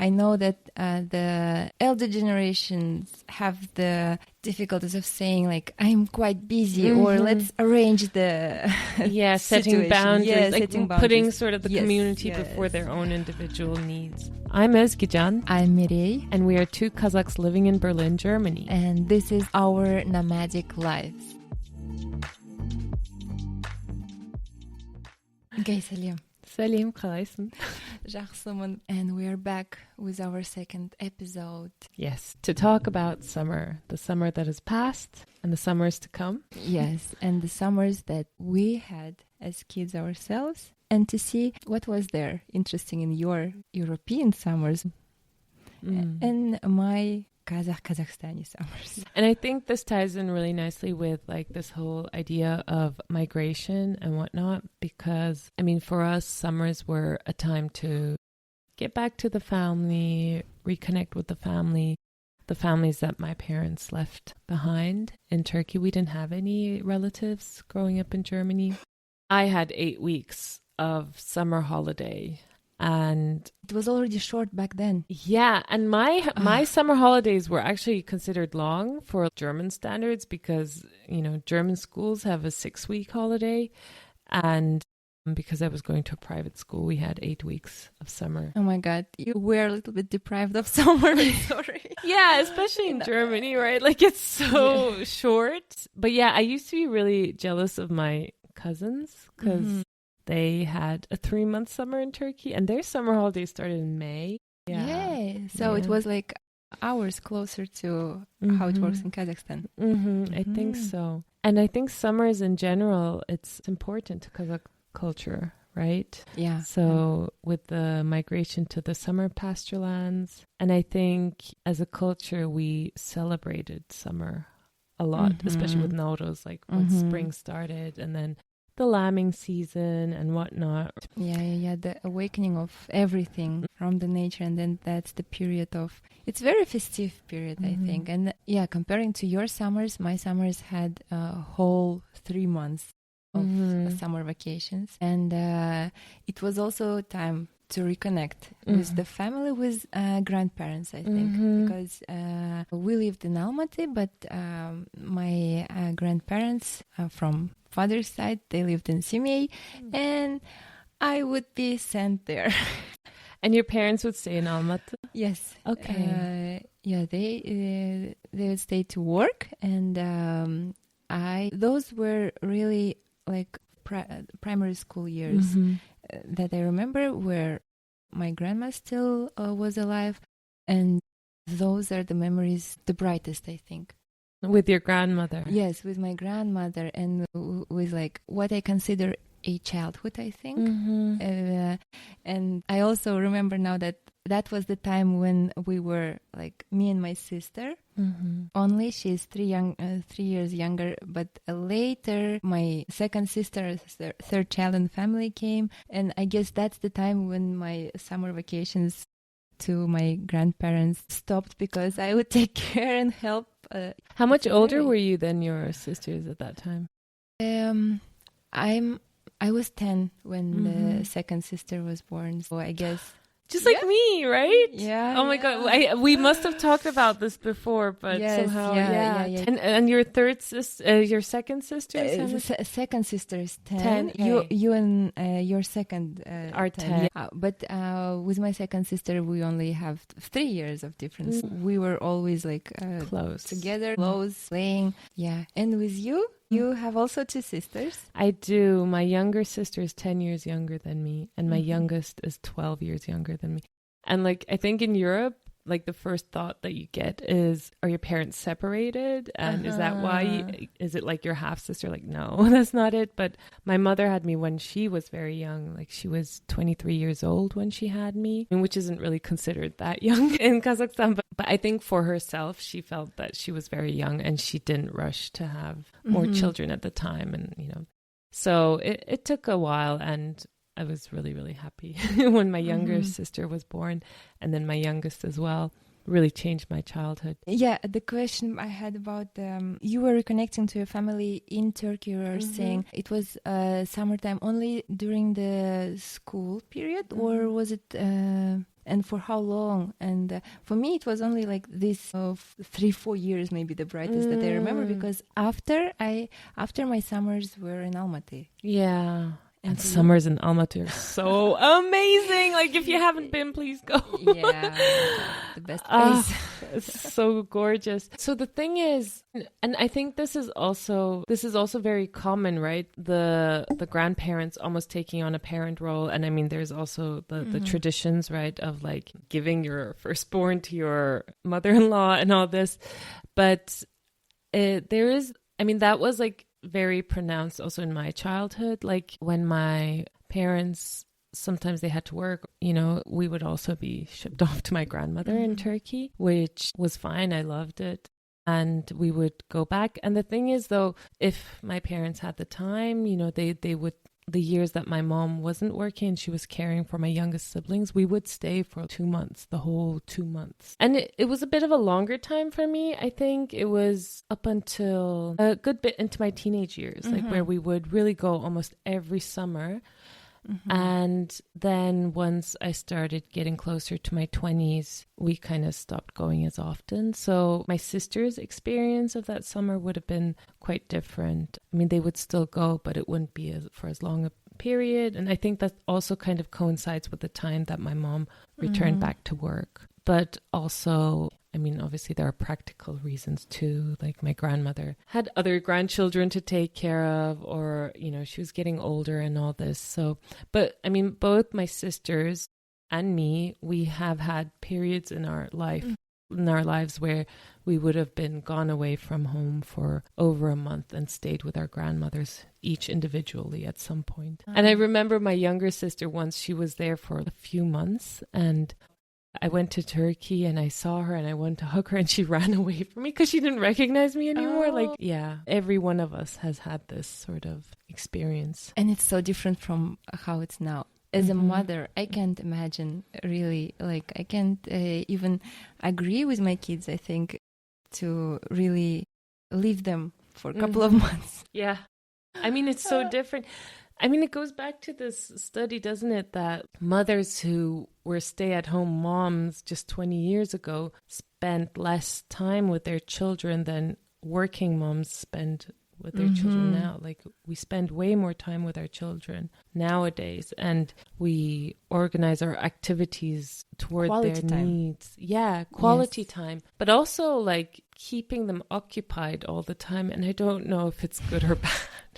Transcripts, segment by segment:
I know that the elder generations have the difficulties of saying like, I'm quite busy, or let's arrange the setting boundaries, setting boundaries. Putting sort of the community before their own individual needs. I'm Özgecan. I'm Mirey. And we are two Kazakhs living in Berlin, Germany. And this is our nomadic lives. Okay, Salim. Salim, қалайсың? Жақсымын. And we are back with our second episode. Yes, to talk about summer, the summer that has passed and the summers to come. Yes, and the summers that we had as kids ourselves, and to see what was there interesting in your European summers and my Kazakhstani summers. And I think this ties in really nicely with like this whole idea of migration and whatnot, because I mean, for us, summers were a time to get back to the family, reconnect with the families that my parents left behind in Turkey. We didn't have any relatives growing up in Germany. I had 8 weeks of summer holiday. And it was already short back then. Yeah, and my summer holidays were actually considered long for German standards because, you know, German schools have a 6-week holiday, and because I was going to a private school, we had 8 weeks of summer. Oh my God, you were a little bit deprived of summer. Sorry. Yeah, especially in Germany, right? Like it's so short. But yeah, I used to be really jealous of my cousins because they had a 3-month summer in Turkey, and their summer holidays started in May. Yeah. So it was like hours closer to how it works in Kazakhstan. I think so. And I think summers in general, it's important to Kazakh culture, right? Yeah. So with the migration to the summer pasture lands, and I think as a culture, we celebrated summer a lot, especially with Nowruz, like when spring started, and then the lambing season and whatnot. Yeah. The awakening of everything from the nature, and then that's the period of, it's very festive period, I think. And yeah, comparing to your summers, my summers had a whole 3 months of summer vacations, and it was also time to reconnect with the family, with grandparents, I think, because we lived in Almaty, but my grandparents from father's side, they lived in Semey, and I would be sent there. And your parents would stay in Almaty? Yes. Okay. They would stay to work, and those were really like primary school years that I remember, where my grandma still was alive, and those are the memories, the brightest, I think. With your grandmother? Yes, with my grandmother, and with like what I consider a childhood, I think. And I also remember now that was the time when we were like, me and my sister. Only she's 3 years younger, but later my second sister, third child in the family came, and I guess that's the time when my summer vacations to my grandparents stopped, because I would take care and help. How much older were you than your sisters at that time? I was 10 when the second sister was born, so I guess. Just like me, right? Yeah. Oh my God, we must have talked about this before, but somehow, yeah. And your third sister, your second sister, second sister is 10. 10. Okay. You and your second are 10. Yeah. But with my second sister, we only have 3 years of difference. We were always like close together, close, playing. Yeah. And with you? You have also 2 sisters? I do. My younger sister is 10 years younger than me, and my youngest is 12 years younger than me. And like, I think in Europe, like the first thought that you get is, are your parents separated? And is that why? Is it like your half sister? Like, no, that's not it. But my mother had me when she was very young. Like she was 23 years old when she had me, which isn't really considered that young in Kazakhstan. But I think for herself, she felt that she was very young and she didn't rush to have more children at the time. And, you know, so it took a while, and I was really, really happy when my younger sister was born, and then my youngest as well. Really changed my childhood. Yeah, the question I had about you were reconnecting to your family in Turkey. You were saying it was summertime only during the school period, or was it And for how long? And for me, it was only like this of 3-4 years, maybe the brightest that I remember, because after my summers were in Almaty. Yeah. And summers in Almaty are so amazing. Like, if you haven't been, please go. Yeah, the best place. It's so gorgeous. So the thing is, and I think this is also very common, right? The grandparents almost taking on a parent role. And I mean, there's also the traditions, right, of like giving your firstborn to your mother-in-law and all this. But there is, I mean, that was like very pronounced also in my childhood. Like when my parents, sometimes they had to work, you know, we would also be shipped off to my grandmother in Turkey, which was fine. I loved it. And we would go back. And the thing is, though, if my parents had the time, you know, they would, the years that my mom wasn't working and she was caring for my youngest siblings, we would stay for 2 months, the whole 2 months. And it was a bit of a longer time for me. I think it was up until a good bit into my teenage years, like where we would really go almost every summer. And then once I started getting closer to my 20s, we kind of stopped going as often. So my sister's experience of that summer would have been quite different. I mean, they would still go, but it wouldn't be for as long a period. And I think that also kind of coincides with the time that my mom returned back to work. But also, I mean, obviously there are practical reasons too. Like my grandmother had other grandchildren to take care of, or, you know, she was getting older and all this. So, but I mean, both my sisters and me, we have had periods in our lives where we would have been gone away from home for over a month and stayed with our grandmothers, each individually at some point. And I remember my younger sister once, she was there for a few months, and I went to Turkey and I saw her and I wanted to hug her and she ran away from me because she didn't recognize me anymore. Like, yeah, every one of us has had this sort of experience. And it's so different from how it's now. As a mother, I can't imagine really, like, I can't even agree with my kids, I think, to really leave them for a couple of months. Yeah. I mean, it's so different. I mean, it goes back to this study, doesn't it, that mothers who were stay-at-home moms just 20 years ago spent less time with their children than working moms spend with their children now. Like, we spend way more time with our children nowadays, and we organize our activities toward quality their time. needs. Yeah, quality time, but also like keeping them occupied all the time. And I don't know if it's good or bad.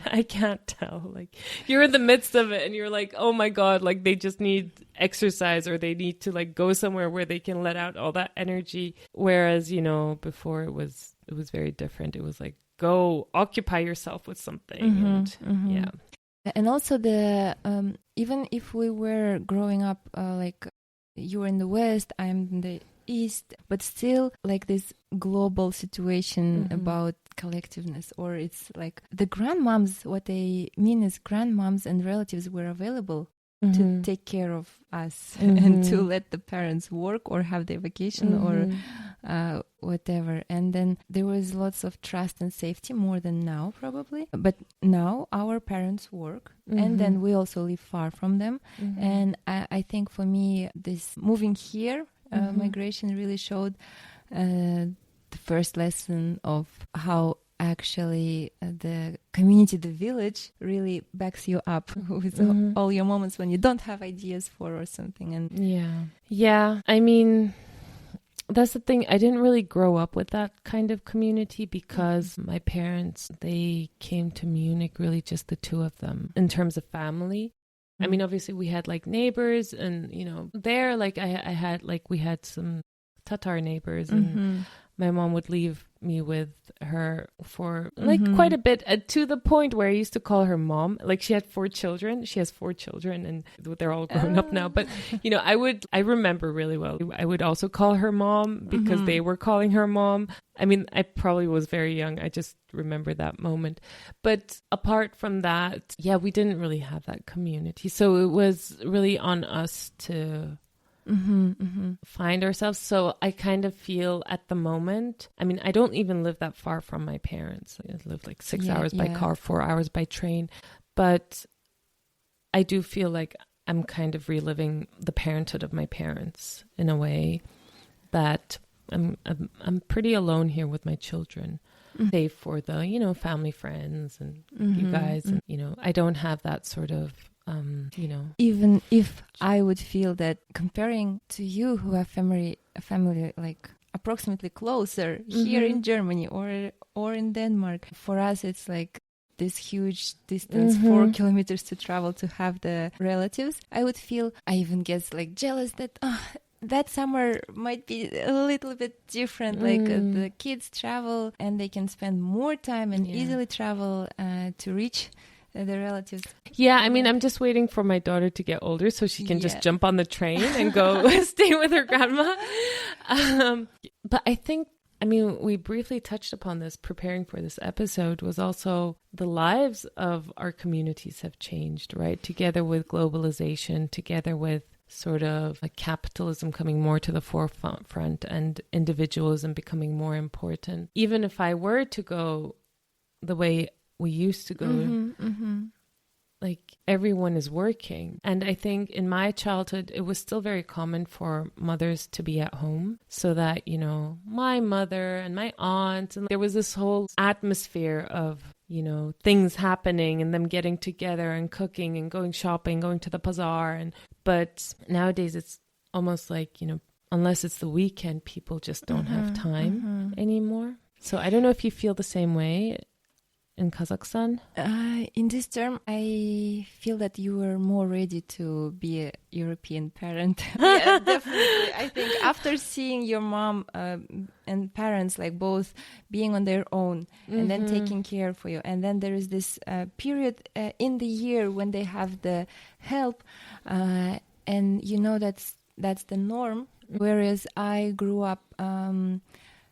I can't tell. Like, you're in the midst of it and you're like, oh my God, like they just need exercise, or they need to like go somewhere where they can let out all that energy. Whereas, you know, before it was very different. It was like, go occupy yourself with something. Yeah. And also even if we were growing up, like you were in the West, I'm in the East, but still like this global situation about collectiveness, or it's like the grandmoms, what I mean is grandmoms and relatives were available to take care of us and to let the parents work or have their vacation or whatever. And then there was lots of trust and safety, more than now probably. But now our parents work and then we also live far from them. And I think for me, this moving here, migration really showed the first lesson of how actually the community, the village, really backs you up with all your moments when you don't have ideas for or something. And yeah, I mean, that's the thing. I didn't really grow up with that kind of community because my parents, they came to Munich, really just the two of them in terms of family. I mean, obviously we had like neighbors, and, you know, there, like I had, like, we had some Tatar neighbors, and my mom would leave me with her for like quite a bit, to the point where I used to call her mom. Like, she had 4 children. She has 4 children and they're all grown up now. But, you know, I remember really well. I would also call her mom because they were calling her mom. I mean, I probably was very young. I just remember that moment. But apart from that, yeah, we didn't really have that community. So it was really on us to find ourselves. So I kind of feel at the moment, I mean, I don't even live that far from my parents. I live like 6 hours by car, 4 hours by train. But I do feel like I'm kind of reliving the parenthood of my parents in a way that I'm pretty alone here with my children, save for the, you know, family, friends, and you guys, and, you know, I don't have that sort of, you know. Even if I would feel that comparing to you who have a family like approximately closer here in Germany or in Denmark, for us it's like this huge distance, 4 kilometers to travel to have the relatives. I would feel, I even guess, like jealous that that summer might be a little bit different. Like the kids travel and they can spend more time and easily travel to reach the relatives. Yeah, I mean, I'm just waiting for my daughter to get older so she can just jump on the train and go stay with her grandma. But I think, I mean, we briefly touched upon this preparing for this episode, was also the lives of our communities have changed, right? Together with globalization, together with sort of like capitalism coming more to the forefront and individualism becoming more important. Even if I were to go the way we used to go, like everyone is working. And I think in my childhood, it was still very common for mothers to be at home so that, you know, my mother and my aunt, and there was this whole atmosphere of, you know, things happening and them getting together and cooking and going shopping, going to the bazaar. But nowadays it's almost like, you know, unless it's the weekend, people just don't have time anymore. So I don't know if you feel the same way in Kazakhstan. In this term, I feel that you were more ready to be a European parent. Yeah, definitely. I think after seeing your mom and parents like both being on their own and then taking care for you, and then there is this period in the year when they have the help, and you know that's the norm. Whereas I grew up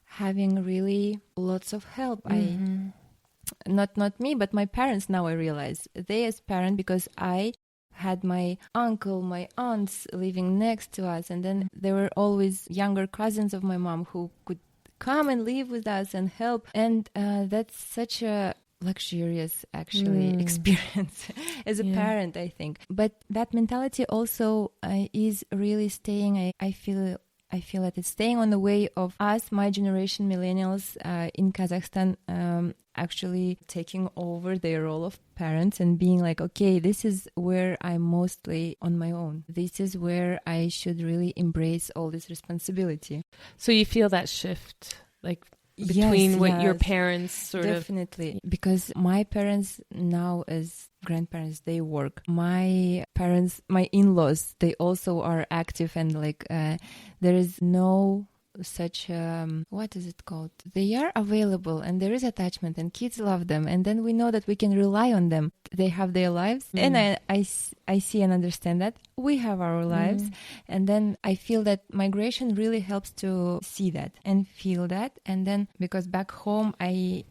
having really lots of help. Not me, but my parents. Now I realize they as parent, because I had my uncle, my aunts living next to us, and then there were always younger cousins of my mom who could come and live with us and help, and that's such a luxurious actually experience as a parent, I think. But that mentality also is really staying. I feel that it's staying on the way of us, my generation, millennials in Kazakhstan, actually taking over their role of parents and being like, okay, this is where I'm mostly on my own. This is where I should really embrace all this responsibility. So you feel that shift, like between what your parents sort of... Definitely. Because my parents now as grandparents, they work. My parents, my in-laws, they also are active, and like there is no such what is it called? They are available and there is attachment and kids love them, and then we know that we can rely on them. They have their lives, and I see and understand that we have our lives, and then I feel that migration really helps to see that and feel that. And then because back home I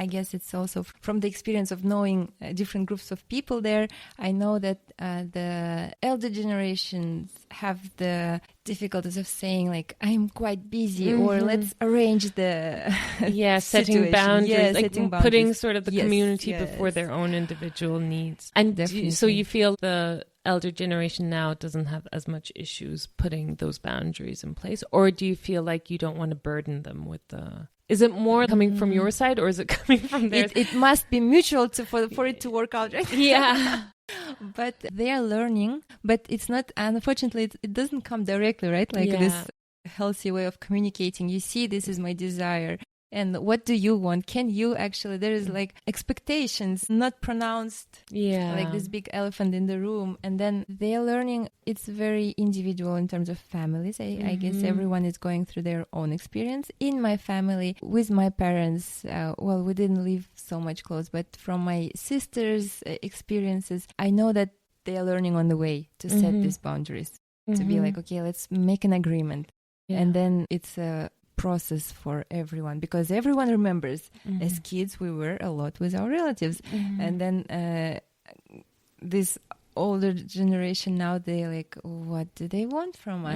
guess it's also from the experience of knowing different groups of people there, I know that the elder generations have the difficulties of saying like, I'm quite busy, or let's arrange the setting boundaries, like setting putting sort of the community before their own individual needs. And so you feel the elder generation now doesn't have as much issues putting those boundaries in place, or do you feel like you don't want to burden them with the... Is it more coming from your side, or is it coming from theirs? It must be mutual for it to work out, right? Yeah. But they are learning, but it's not, unfortunately, it doesn't come directly, right? Like this healthy way of communicating. You see, this is my desire. And what do you want? Can you actually, there is like expectations, not pronounced, like this big elephant in the room. And then they're learning, it's very individual in terms of families. I guess everyone is going through their own experience. In my family, with my parents, we didn't live so much close, but from my sister's experiences, I know that they are learning on the way to set these boundaries, to be like, okay, let's make an agreement. Yeah. And then it's a process for everyone, because everyone remembers as kids we were a lot with our relatives, and then this older generation now, they like, what do they want from us?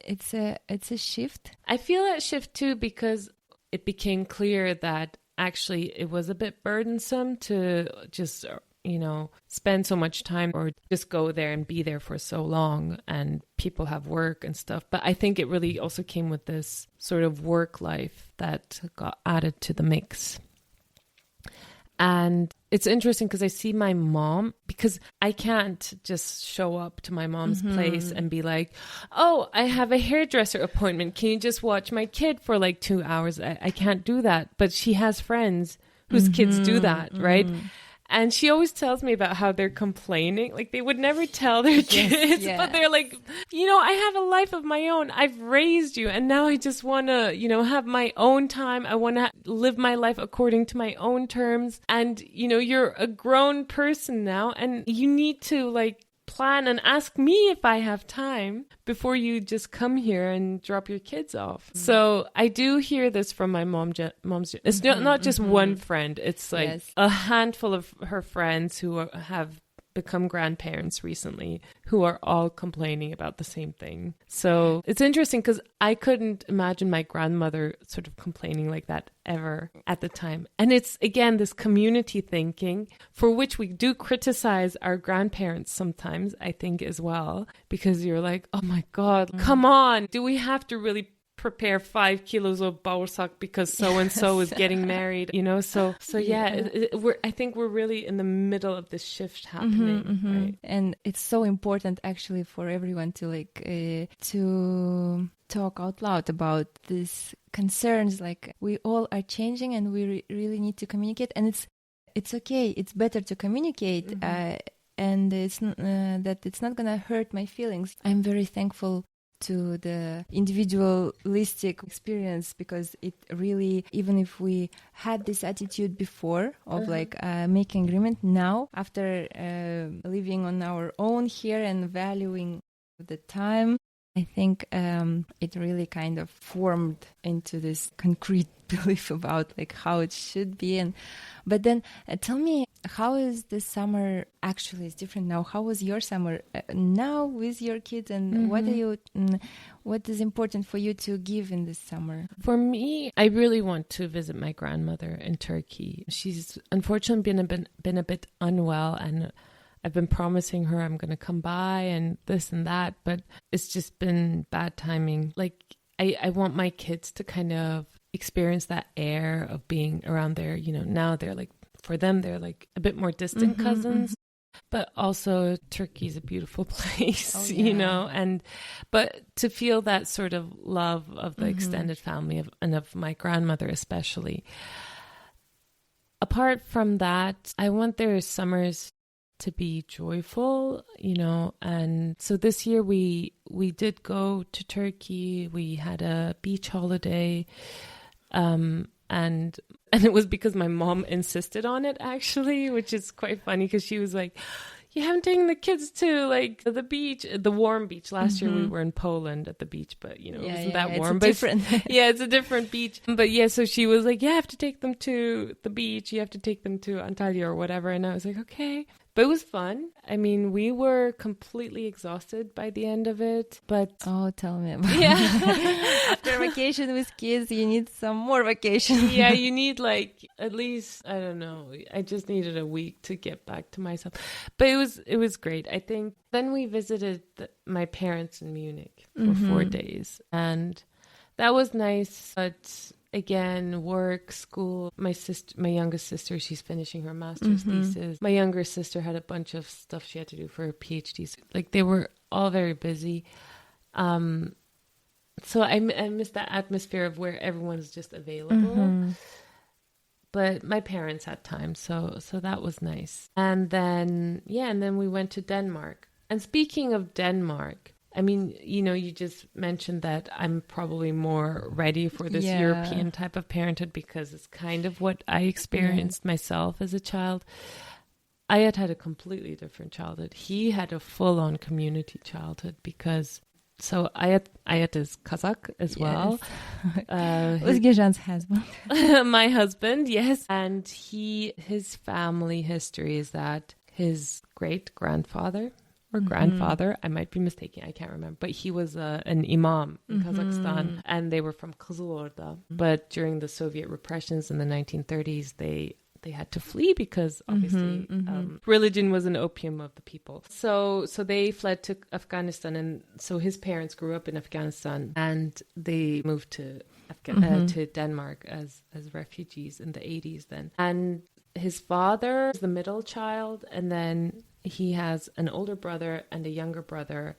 It's a shift. I feel that shift too, because it became clear that actually it was a bit burdensome to just spend so much time or just go there and be there for so long, and people have work and stuff. But I think it really also came with this sort of work life that got added to the mix. And it's interesting because I see my mom, because I can't just show up to my mom's place and be like, oh, I have a hairdresser appointment. Can you just watch my kid for like 2 hours? I can't do that. But she has friends whose kids do that, right? And she always tells me about how they're complaining. Like, they would never tell their kids, but they're like, I have a life of my own. I've raised you. And now I just want to, have my own time. I want to live my life according to my own terms. And, you're a grown person now, and you need to like plan and ask me if I have time before you just come here and drop your kids off. So I do hear this from my mom's. It's not just one friend. It's like a handful of her friends who have become grandparents recently, who are all complaining about the same thing. So it's interesting because I couldn't imagine my grandmother sort of complaining like that ever at the time. And it's, again, this community thinking for which we do criticize our grandparents sometimes, I think, as well, because you're like, oh my God, come on. Do we have to really prepare 5 kilos of bağırsak because so-and-so is getting married, So I think we're really in the middle of this shift happening, right? And it's so important actually for everyone to to talk out loud about these concerns. Like, we all are changing and we really need to communicate, and it's okay. It's better to communicate, and it's that it's not gonna hurt my feelings. I'm very thankful to the individualistic experience, because it really, even if we had this attitude before of making agreement, now after living on our own here and valuing the time, I think it really kind of formed into this concrete belief about like how it should be. But then tell me, how is this summer actually is different now? How was your summer now with your kids, and what is important for you to give in this summer? For me, I really want to visit my grandmother in Turkey. She's unfortunately been a bit unwell, and I've been promising her I'm going to come by and this and that, but it's just been bad timing. Like, I want my kids to kind of experience that air of being around there. Now they're like, for them, they're like a bit more distant cousins, but also Turkey is a beautiful place, but to feel that sort of love of the extended family and of my grandmother especially. Apart from that, I want their summers to be joyful, and so this year we did go to Turkey. We had a beach holiday, and it was because my mom insisted on it, actually, which is quite funny because she was like, you haven't taken the kids to like the beach, the warm beach. Last year we were in Poland at the beach, but it wasn't that warm. It's different. It's a different beach. But so she was like, you have to take them to the beach. You have to take them to Antalya or whatever. And I was like, okay. But it was fun. I mean, we were completely exhausted by the end of it, but... Oh, tell me about it. After vacation with kids, you need some more vacation. Yeah, you need like at least, I don't know, I just needed a week to get back to myself. But it was great. I think then we visited my parents in Munich for 4 days, and that was nice, but... Again, work, school. My youngest sister, she's finishing her master's thesis. My younger sister had a bunch of stuff she had to do for her PhD. Like, they were all very busy. So I miss that atmosphere of where everyone's just available. But my parents had time, so that was nice. And then we went to Denmark. And speaking of Denmark, I mean, you just mentioned that I'm probably more ready for this European type of parenthood because it's kind of what I experienced myself as a child. I had a completely different childhood. He had a full-on community childhood because... So Ayat is Kazakh as well. Özgecan's husband. My husband, yes. And his family history is that his great-grandfather... or grandfather, I might be mistaken, I can't remember, but he was an imam in Kazakhstan, and they were from Kızılorda. But during the Soviet repressions in the 1930s, they they had to flee because obviously religion was an opium of the people. So they fled to Afghanistan, and so his parents grew up in Afghanistan, and they moved to to Denmark as refugees in the 80s then. And his father is the middle child, and then he has an older brother and a younger brother,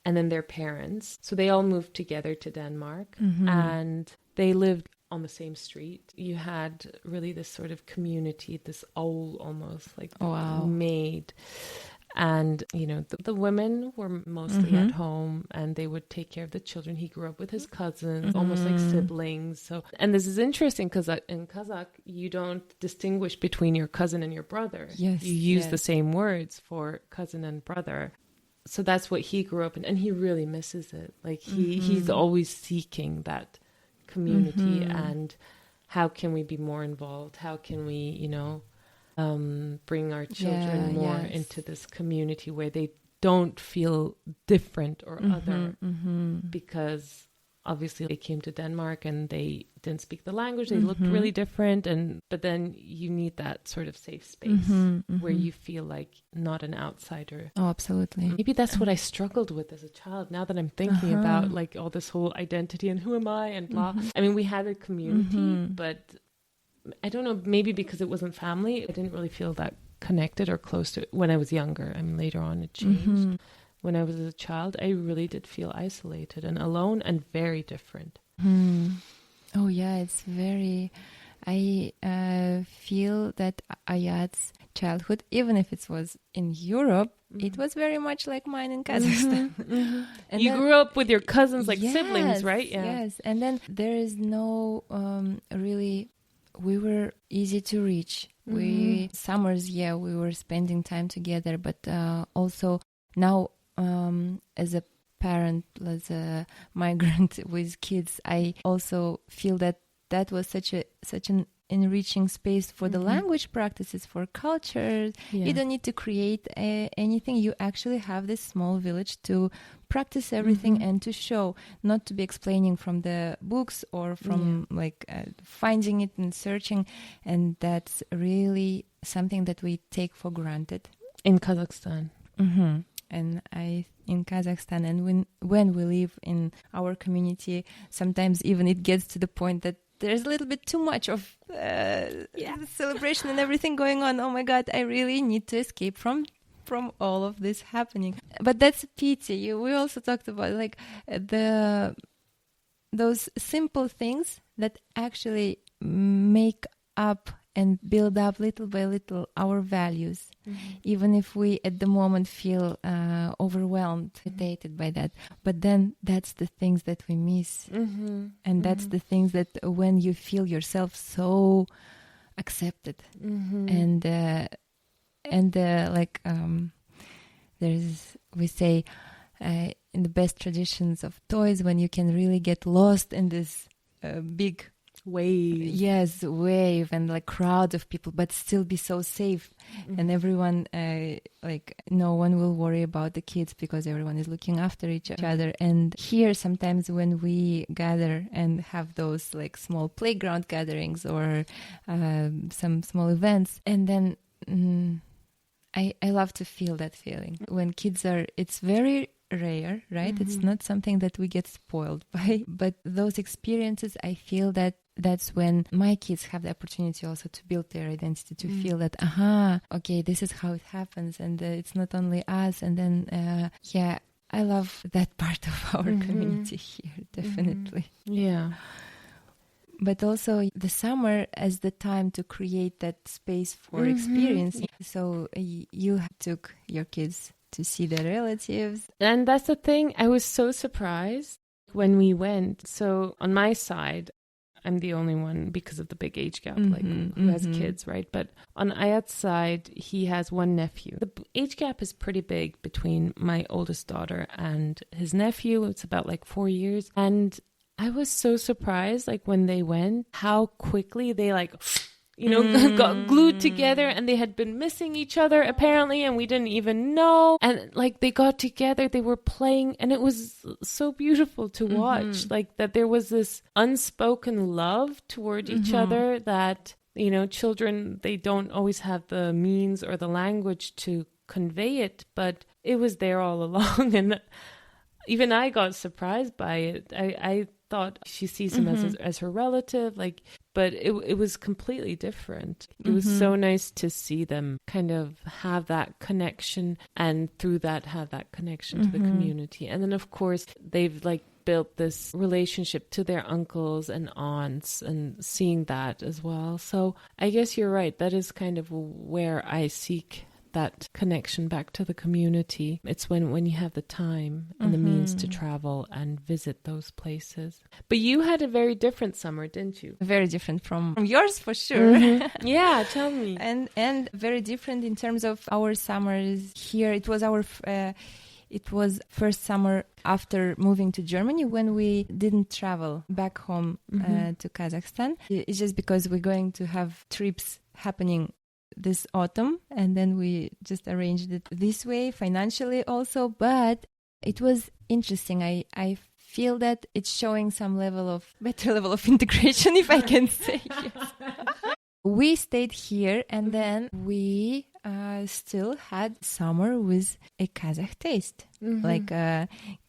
and then their parents. So they all moved together to Denmark, and they lived on the same street. You had really this sort of community, this aul almost, like made. And, you know, the women were mostly at home, and they would take care of the children. He grew up with his cousins, almost like siblings. So, and this is interesting because in Kazakh, you don't distinguish between your cousin and your brother. Yes, you use the same words for cousin and brother. So that's what he grew up in, and he really misses it. Like he's always seeking that community, and how can we be more involved? How can we, you know, bring our children more into this community where they don't feel different or other, because obviously they came to Denmark and they didn't speak the language. They looked really different, but then you need that sort of safe space where you feel like not an outsider. Oh, absolutely. Maybe that's what I struggled with as a child. Now that I'm thinking about like all this whole identity and who am I and blah. I mean, we had a community, but I don't know, maybe because it wasn't family, I didn't really feel that connected or close to it when I was younger. I mean, later on it changed. When I was a child, I really did feel isolated and alone and very different. Oh, yeah, it's very... I feel that Ayat's childhood, even if it was in Europe, it was very much like mine in Kazakhstan. And you grew up with your cousins like siblings, right? Yeah. Yes, and then there is no really... We were easy to reach. Summers, we were spending time together, but also now as a parent, as a migrant with kids, I also feel that was such an enriching space for the language practices, for culture. You don't need to create anything. You actually have this small village to practice everything and to show, not to be explaining from the books or from finding it and searching. And that's really something that we take for granted. In Kazakhstan. And in Kazakhstan, and when we live in our community, sometimes even it gets to the point that there's a little bit too much of celebration and everything going on. Oh my God, I really need to escape from all of this happening. But that's a pity. We also talked about like those simple things that actually make up and build up little by little our values, even if we at the moment feel overwhelmed, irritated by that. But then that's the things that we miss. And that's the things that when you feel yourself so accepted and we say in the best traditions of toys, when you can really get lost in this big wave and like crowd of people, but still be so safe. And everyone no one will worry about the kids because everyone is looking after each other. And here sometimes when we gather and have those like small playground gatherings or some small events, and then I love to feel that feeling when kids are, it's very rare, right? It's not something that we get spoiled by, but those experiences, I feel that that's when my kids have the opportunity also to build their identity, to feel that, okay, this is how it happens, and it's not only us. And then, I love that part of our community here, definitely. Yeah. But also the summer as the time to create that space for experience. So you took your kids to see their relatives. And that's the thing. I was so surprised when we went. So on my side, I'm the only one because of the big age gap, who has kids, right? But on Ayat's side, he has one nephew. The age gap is pretty big between my oldest daughter and his nephew. It's about 4 years. And I was so surprised, when they went, how quickly they got glued together, and they had been missing each other apparently, and we didn't even know. And they got together, they were playing, and it was so beautiful to watch, that there was this unspoken love toward each other that You know, children, they don't always have the means or the language to convey it, but it was there all along. And even I got surprised by it. I thought she sees him as her relative, like, but it was completely different. It was so nice to see them kind of have that connection, and through that have that connection to the community. And then of course they've like built this relationship to their uncles and aunts, and seeing that as well. So I guess you're right. That is kind of where I seek that connection back to the community. It's when you have the time and the means to travel and visit those places. But you had a very different summer, didn't you? Very different from yours, for sure. Yeah, tell me. And very different in terms of our summers here. It was our first summer after moving to Germany, when we didn't travel back home to Kazakhstan. It's just because we're going to have trips happening this autumn, and then we just arranged it this way, financially also. But it was interesting. I feel that it's showing some better level of integration, if I can say. Yes. We stayed here, and then we still had summer with a Kazakh taste. Like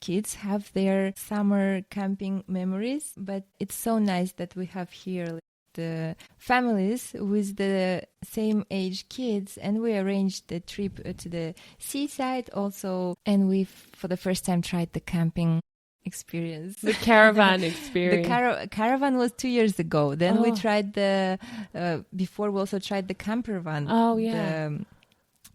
kids have their summer camping memories, but it's so nice that we have here the families with the same age kids, and we arranged the trip to the seaside also, and we for the first time tried the camping experience, the caravan experience. The caravan was 2 years ago. Then we tried before we also tried the camper van. The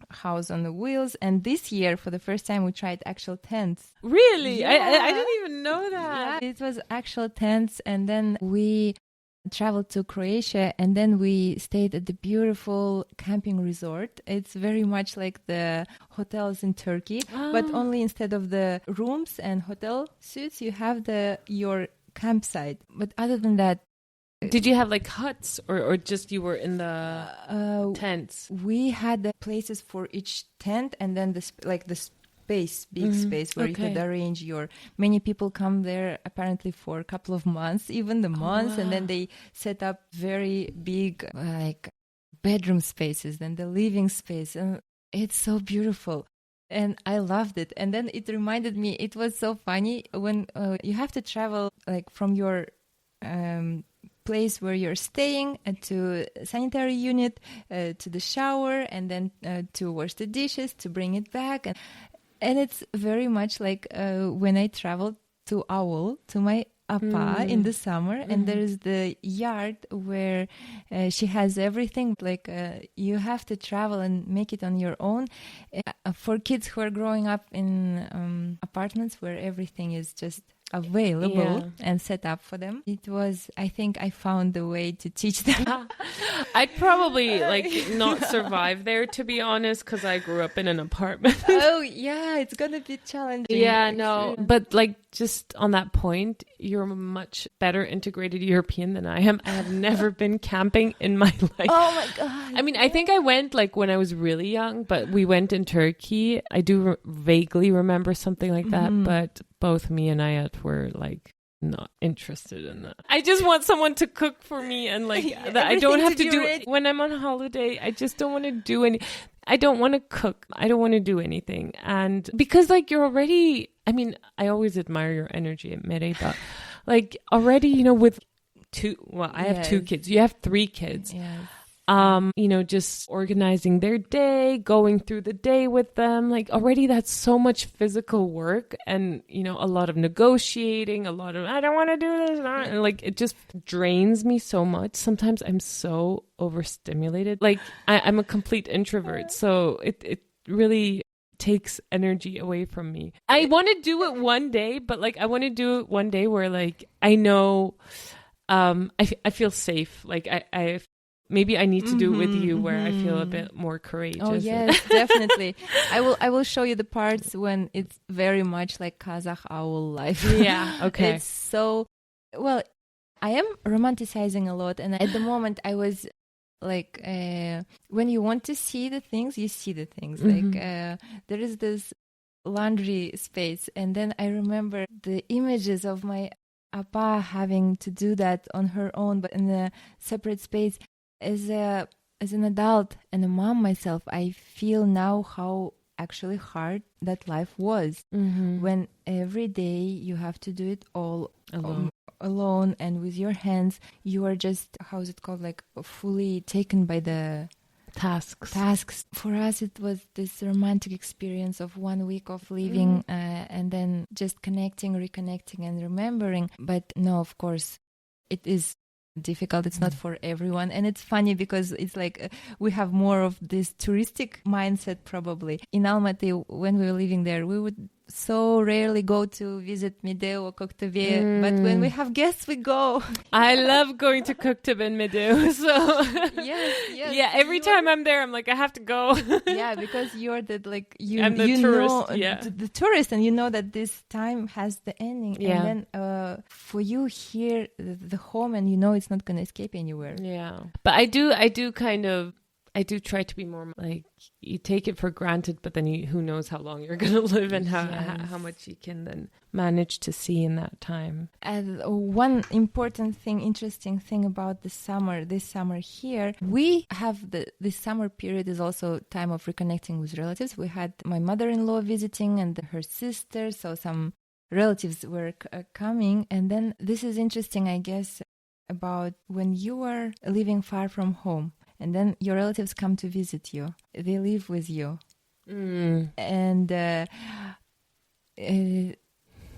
house on the wheels. And this year, for the first time, we tried actual tents. Really? Yeah. I didn't even know that. Yeah, it was actual tents. And then we traveled to Croatia, and then we stayed at the beautiful camping resort. It's very much like the hotels in Turkey, but only instead of the rooms and hotel suites, you have your campsite. But other than that, did you have like huts, or just you were in the tents? We had the places for each tent, and then big space where you could arrange many people come there apparently for a couple of months, even the months. And then they set up very big like bedroom spaces, then the living space, and it's so beautiful. And I loved it. And then it reminded me, it was so funny when you have to travel like from your place where you're staying to sanitary unit, to the shower, and then to wash the dishes, to bring it back. And it's very much like when I traveled to Owl, to my Appa in the summer, and there's the yard where she has everything. Like you have to travel and make it on your own. For kids who are growing up in apartments where everything is just available and set up for them, I think I found the way to teach them. I'd probably not survive there, to be honest, because I grew up in an apartment. Oh yeah, it's gonna be challenging. Yeah, no, but just on that point, you're a much better integrated European than I am. I have never been camping in my life. Oh my God. I mean, I think I went when I was really young, but we went in Turkey. I do vaguely remember something like that, but both me and Ayat were not interested in that. I just want someone to cook for me, and that I don't have to do it when I'm on holiday. I just don't want to do any. I don't want to cook. I don't want to do anything. And because you're already, I mean, I always admire your energy at Mere, but already, with I have 2 kids. You have 3 kids. Yes. Just organizing their day, going through the day with them, already that's so much physical work, and, a lot of negotiating, a lot of, I don't want to do this. And it just drains me so much. Sometimes I'm so overstimulated. I'm a complete introvert. So it really takes energy away from me. I want to do it one day, but I want to do it one day where I know, I feel safe. Maybe I need to do it with you where I feel a bit more courageous. Oh yes, definitely. I will show you the parts when it's very much like Kazakh owl life. Yeah, okay. It's so, well, I am romanticizing a lot, and at the moment I was when you want to see the things, you see the things. There is this laundry space, and then I remember the images of my Appa having to do that on her own, but in a separate space. As an adult and a mom myself, I feel now how actually hard that life was, when every day you have to do it all alone and with your hands. You are just, how is it called, like fully taken by the tasks. For us, it was this romantic experience of 1 week of living and then just connecting, reconnecting and remembering. But no, of course, it is difficult. It's not for everyone. And it's funny because it's like we have more of this touristic mindset probably. In Almaty, when we were living there, we would so rarely go to visit Mideu or Koktebye, but when we have guests, we go. I love going to Koktebye and Mideu, so yes. Yeah, every time I'm there, I'm like, I have to go. Yeah, because you're the tourist, the tourist, and you know that this time has the ending. Yeah. And then for you here, the home, and you know it's not going to escape anywhere. Yeah, but I do try to be more like, you take it for granted, but then who knows how long you're going to live and how much you can then manage to see in that time. And one important thing, interesting thing about this summer here, we have this summer period is also time of reconnecting with relatives. We had my mother-in-law visiting and her sister, so some relatives were coming. And then this is interesting, I guess, about when you are living far from home. And then your relatives come to visit you. They live with you. And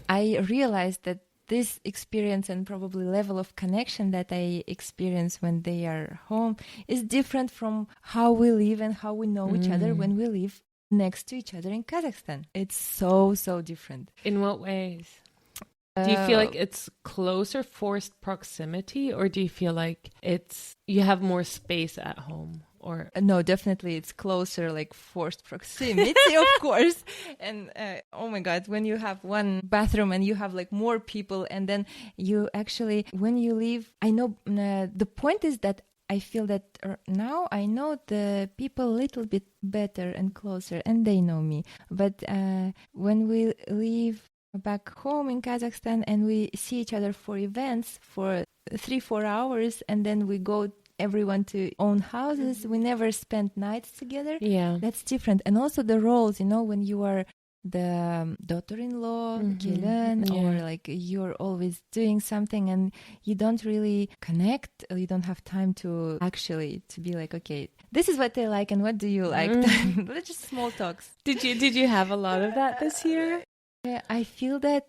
I realized that this experience and probably level of connection that I experience when they are home is different from how we live and how we know each other when we live next to each other in Kazakhstan. It's so, so different. In what ways? Do you feel like it's closer, forced proximity, or do you feel like you have more space at home? Or no, definitely it's closer, like forced proximity, of course. And oh my God, when you have one bathroom and you have like more people, and then you actually, when you leave, I know the point is that I feel that now I know the people a little bit better and closer, and they know me. But when we leave back home in Kazakhstan and we see each other for events for 3-4 hours, and then we go everyone to own houses, we never spend nights together. Yeah, that's different. And also the roles, when you are the daughter-in-law, gelin, or like you're always doing something and you don't really connect, you don't have time to actually to be like, okay, this is what they like and what do you like. Let's just small talks. Did you have a lot of that this year? I feel that.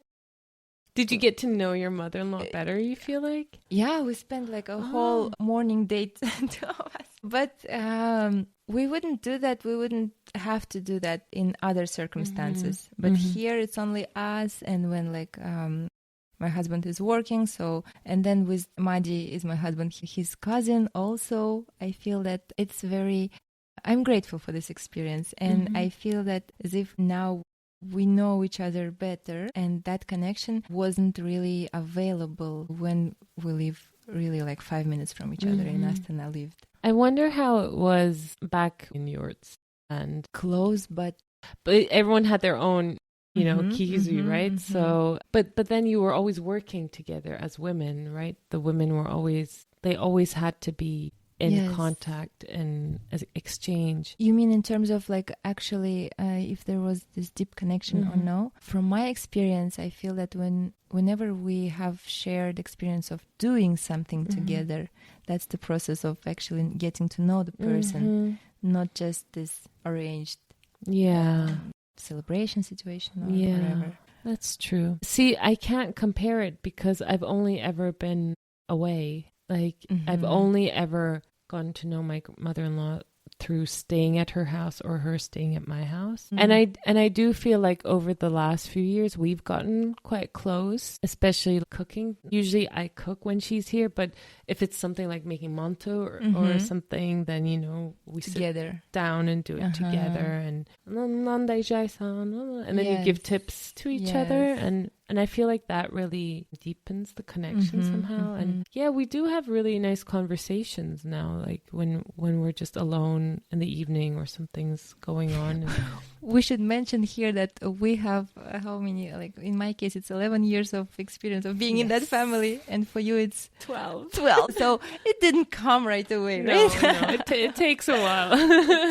Did you get to know your mother-in-law better, you feel like? Yeah, we spent like a whole morning date, two of us. But we wouldn't do that. We wouldn't have to do that in other circumstances. But here it's only us, and when like my husband is working, and then with Madi is my husband, his cousin also. I feel that I'm grateful for this experience, and I feel that as if now we know each other better, and that connection wasn't really available when we live really like 5 minutes from each other in Astana lived. I wonder how it was back in Yurts and close, but everyone had their own, kizu, right? So, but then you were always working together as women, right? The women were they always had to be in contact and exchange. You mean in terms of like actually if there was this deep connection or no? From my experience, I feel that whenever we have shared experience of doing something together, that's the process of actually getting to know the person, not just this arranged celebration situation or whatever. That's true. See, I can't compare it because I've only ever been away. Like I've only ever gone to know my mother-in-law through staying at her house or her staying at my house. And I do feel like over the last few years we've gotten quite close, especially cooking. Usually I cook when she's here, but if it's something like making manto or something, then we together sit down and do it together, and then you give tips to each other, and I feel like that really deepens the connection somehow. And we do have really nice conversations now, like when we're just alone in the evening or something's going on. we should mention here that we have how many, like in my case, it's 11 years of experience of being in that family. And for you, it's 12. So it didn't come right away, No, right? it takes a while. It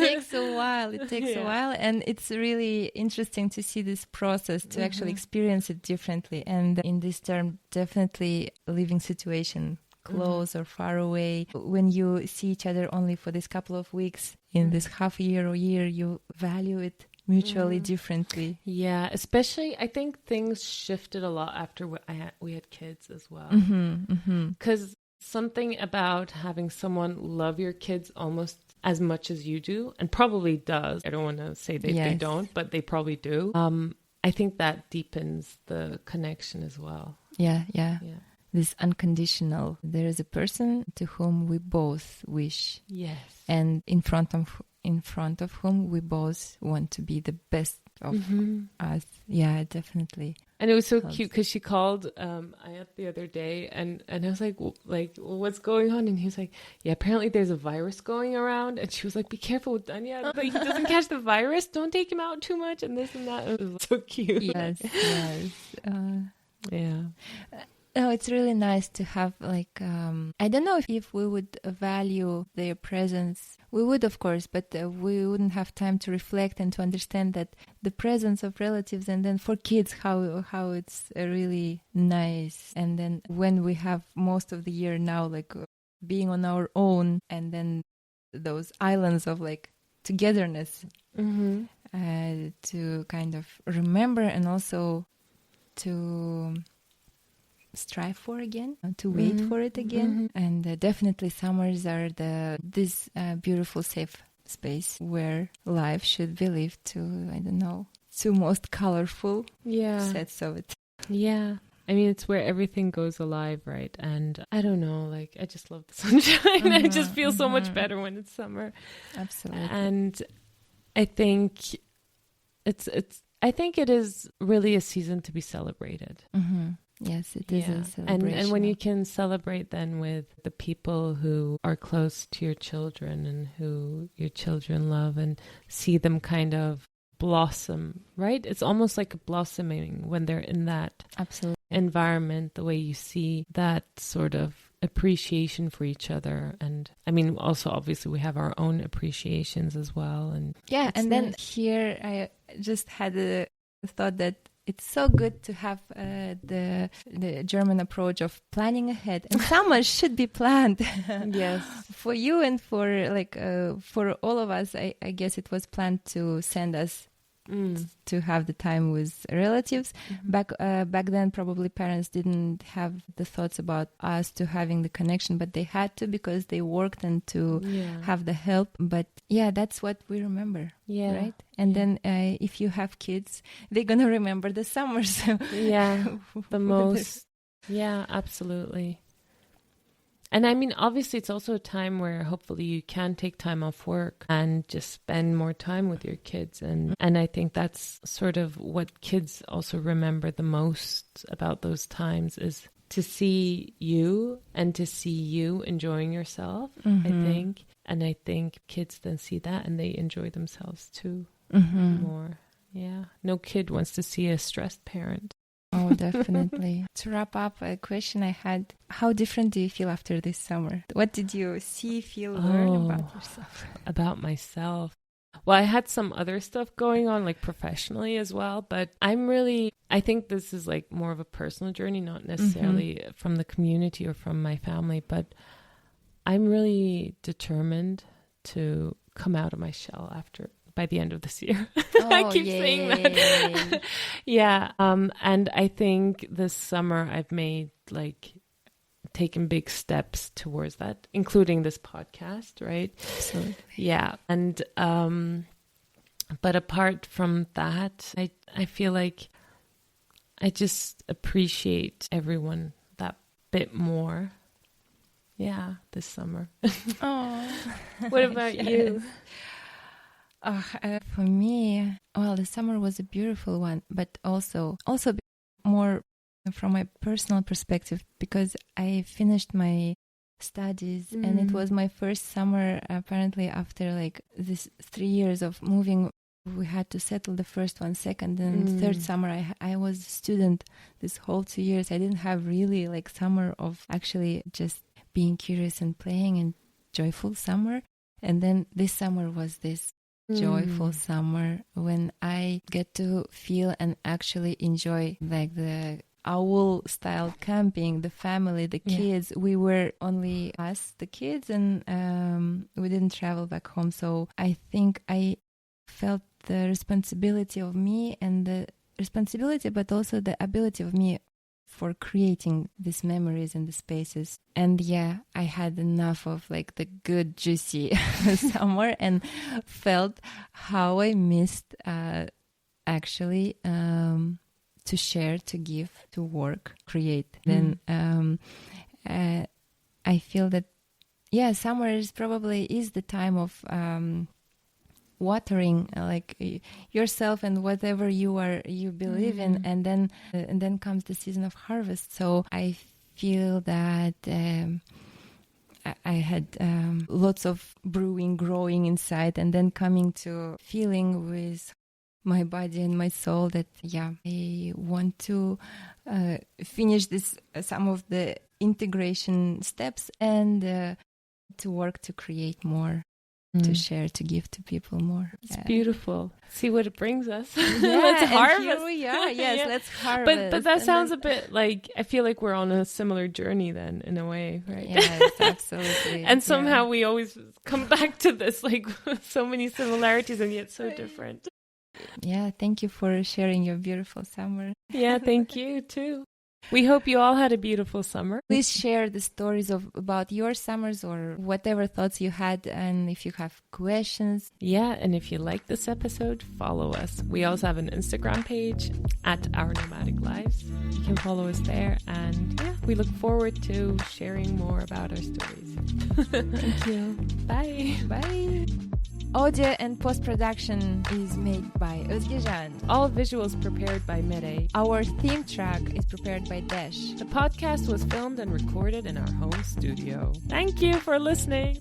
takes a while. And it's really interesting to see this process, to actually experience it differently. And in this term, definitely living situation, close or far away. When you see each other only for this couple of weeks, in this half a year or year, you value it mutually differently. Yeah, especially I think things shifted a lot after we had kids as well. Because something about having someone love your kids almost as much as you do, and probably does. I don't want to say they don't, but they probably do. I think that deepens the connection as well. Yeah. This unconditional. There is a person to whom we both wish. Yes. And in front of whom we both want to be the best of us. Yeah, definitely. And it was so cute because she called Ayat the other day and I was like, what's going on? And he was like, yeah, apparently there's a virus going around. And she was like, be careful with Danya. Like, he doesn't catch the virus. Don't take him out too much and this and that. It was so cute. Yes. Yeah. No, it's really nice to have I don't know if we would value their presence. We would, of course, but we wouldn't have time to reflect and to understand that the presence of relatives, and then for kids, how it's really nice. And then when we have most of the year now, being on our own, and then those islands of togetherness to kind of remember and also to strive for again, to wait for it again. And definitely summers are this beautiful safe space where life should be lived to, I don't know, two most colorful sets of it. Yeah. I mean, it's where everything goes alive, right? And I don't know, I just love the sunshine. I just feel so much better when it's summer. Absolutely. And I think I think it is really a season to be celebrated. Yes, it is a celebration. And when you can celebrate then with the people who are close to your children and who your children love and see them kind of blossom, right? It's almost like a blossoming when they're in that environment, the way you see that sort of appreciation for each other. And I mean, also obviously we have our own appreciations as well. And then here I just had a thought that it's so good to have the German approach of planning ahead, and summer should be planned. Yes, for you and for all of us. I guess it was planned to send us to have the time with relatives. Back then, probably parents didn't have the thoughts about us to having the connection, but they had to because they worked and to have the help. But that's what we remember. Yeah. Right. And then if you have kids, they're gonna remember the summers. The most. Yeah, absolutely. And I mean, obviously, it's also a time where hopefully you can take time off work and just spend more time with your kids. And I think that's sort of what kids also remember the most about those times is to see you and to see you enjoying yourself, I think. And I think kids then see that and they enjoy themselves too more. Yeah. No kid wants to see a stressed parent. Oh, definitely. To wrap up, a question I had, how different do you feel after this summer? What did you see, feel, learn about yourself? About myself. Well, I had some other stuff going on, professionally as well, but I think this is more of a personal journey, not necessarily from the community or from my family, but I'm really determined to come out of my shell by the end of this year. I keep saying that. And I think this summer I've made taken big steps towards that, including this podcast, right? Absolutely. Yeah. And but apart from that, I feel like I just appreciate everyone that bit more. Yeah, this summer. Oh. What about you? For me, the summer was a beautiful one, but also more from my personal perspective, because I finished my studies and it was my first summer apparently after this 3 years of moving we had to settle the first one, second, and third summer. I was a student this whole 2 years. I didn't have really like summer of actually just being curious and playing and joyful summer. And then this summer was this joyful summer when I get to feel and actually enjoy like the owl style camping, the family, the kids. We were only us, the kids, and we didn't travel back home. So I think I felt the responsibility of me and the responsibility, but also the ability of me for creating these memories in the spaces. And yeah, I had enough of like the good juicy summer and felt how I missed actually to share, to give, to work, create. Then I feel that summer is probably the time of watering like yourself and whatever you believe in, and then comes the season of harvest. So I feel that I had lots of brewing, growing inside, and then coming to feeling with my body and my soul that I want to finish this some of the integration steps and to work to create more. To share, to give to people more. It's beautiful. See what it brings us. Let's harvest. Here we are. Yes, let's harvest. But that sounds a bit like, I feel like we're on a similar journey then, in a way, right? Yes, absolutely. And somehow we always come back to this, like so many similarities and yet so different. Yeah, thank you for sharing your beautiful summer. Yeah, thank you too. We hope you all had a beautiful summer. Please share the stories about your summers or whatever thoughts you had, and if you have questions. Yeah, and if you like this episode, follow us. We also have an Instagram page at Our Nomadic Lives. You can follow us there, and we look forward to sharing more about our stories. Thank you. Bye. Bye. Audio and post-production is made by Özgecan. All visuals prepared by Mere. Our theme track is prepared by Desh. The podcast was filmed and recorded in our home studio. Thank you for listening.